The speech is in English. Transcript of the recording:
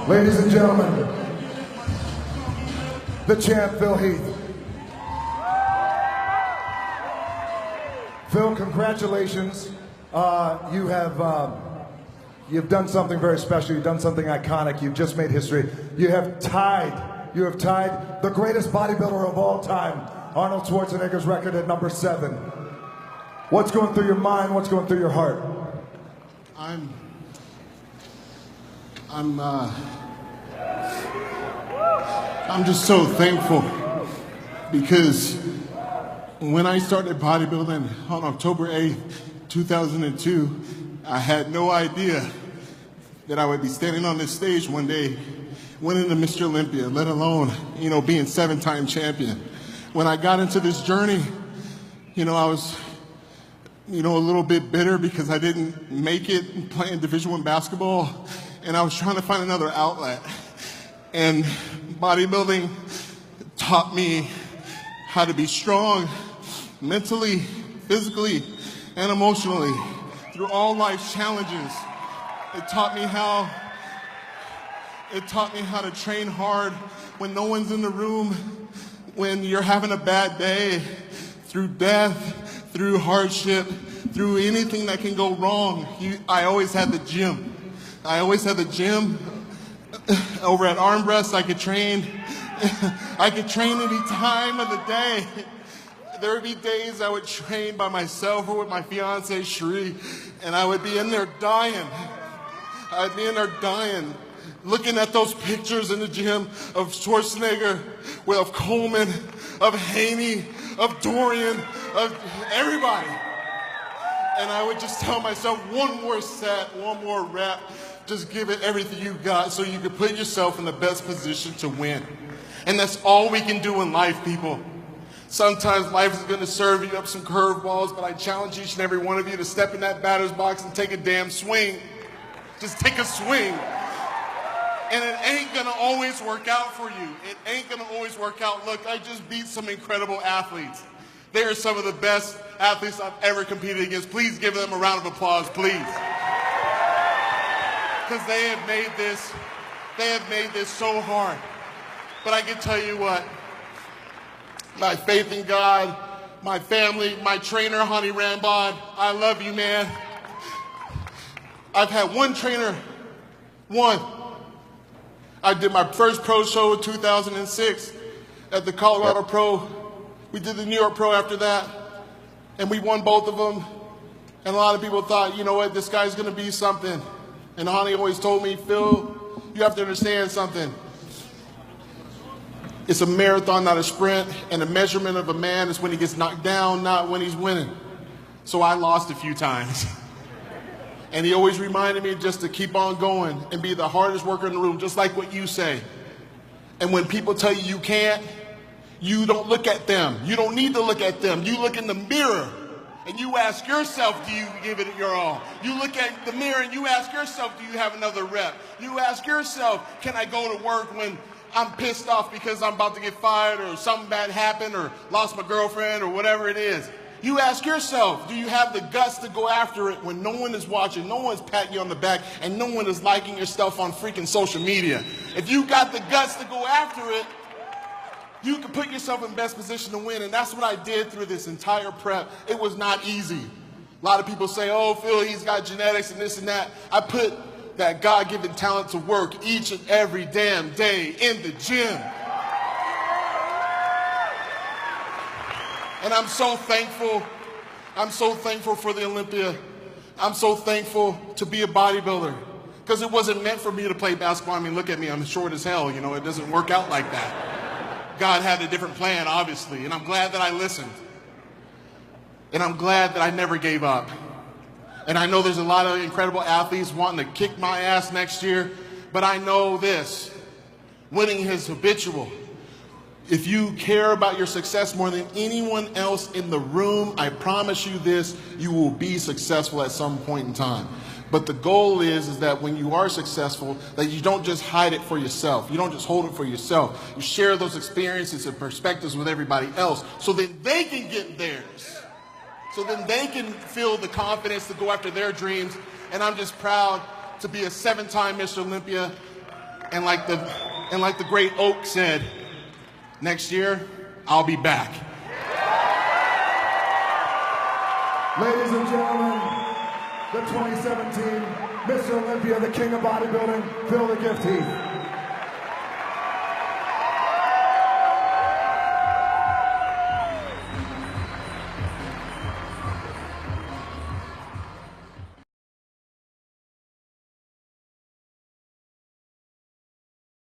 Ladies and gentlemen, the champ, Phil Heath. Phil, congratulations. You've done something very special. You've done something iconic. You've just made history. You have tied the greatest bodybuilder of all time, Arnold Schwarzenegger's record at number 7. What's going through your mind? What's going through your heart? I'm just so thankful because when I started bodybuilding on October 8th, 2002, I had no idea that I would be standing on this stage one day winning the Mr. Olympia, let alone, being 7-time champion. When I got into this journey, I was, a little bit bitter because I didn't make it playing Division I basketball, and I was trying to find another outlet. And bodybuilding taught me how to be strong mentally, physically, and emotionally through all life's challenges. It taught me how to train hard when no one's in the room, when you're having a bad day, through death, through hardship, through anything that can go wrong. I always had the gym. Over at Arm Rest, I could train. I could train any time of the day. There would be days I would train by myself or with my fiance, SHAREE, and I would be in there dying. Looking at those pictures in the gym of Schwarzenegger, of Coleman, of Haney, of Dorian, of everybody. And I would just tell myself, one more set, one more rep, just give it everything you got so you can put yourself in the best position to win. And that's all we can do in life, people. Sometimes life is going to serve you up some curveballs, but I challenge each and every one of you to step in that batter's box and take a damn swing. Just take a swing. And it ain't going to always work out for you. It ain't going to always work out. Look, I just beat some incredible athletes. They are some of the best athletes I've ever competed against. Please give them a round of applause, please. Because they have made this so hard. But I can tell you what, my faith in God, my family, my trainer, Honey Rambod, I love you, man. I've had one trainer, one. I did my first pro show in 2006 at the Colorado Pro. We did the New York Pro after that, and we won both of them. And a lot of people thought, you know what, this guy's gonna be something. And Honey always told me, Phil, you have to understand something. It's a marathon, not a sprint, and the measurement of a man is when he gets knocked down, not when he's winning. So I lost a few times. And he always reminded me just to keep on going and be the hardest worker in the room, just like what you say. And when people tell you you can't, you don't look at them. You don't need to look at them. You look in the mirror and you ask yourself, do you give it your all? You look at the mirror and you ask yourself, do you have another rep? You ask yourself, can I go to work when I'm pissed off because I'm about to get fired or something bad happened or lost my girlfriend or whatever it is? You ask yourself, do you have the guts to go after it when no one is watching, no one's patting you on the back, and no one is liking your stuff on freaking social media? If you got the guts to go after it, you can put yourself in best position to win, and that's what I did through this entire prep. It was not easy. A lot of people say, oh, Phil, he's got genetics and this and that. I put that God-given talent to work each and every damn day in the gym. And I'm so thankful. I'm so thankful for the Olympia. I'm so thankful to be a bodybuilder because it wasn't meant for me to play basketball. I mean, look at me. I'm short as hell. You know, it doesn't work out like that. God had a different plan, obviously, and I'm glad that I listened. And I'm glad that I never gave up. And I know there's a lot of incredible athletes wanting to kick my ass next year, but I know this, winning is habitual. If you care about your success more than anyone else in the room, I promise you this, you will be successful at some point in time. But the goal is that when you are successful, that you don't just hide it for yourself. You don't just hold it for yourself. You share those experiences and perspectives with everybody else so that they can get theirs. So then they can feel the confidence to go after their dreams. And I'm just proud to be a 7-time Mr. Olympia. And like the great Oak said, next year, I'll be back. Ladies and gentlemen, the 2017 Mr. Olympia, the king of bodybuilding, Phil the Gift Heath.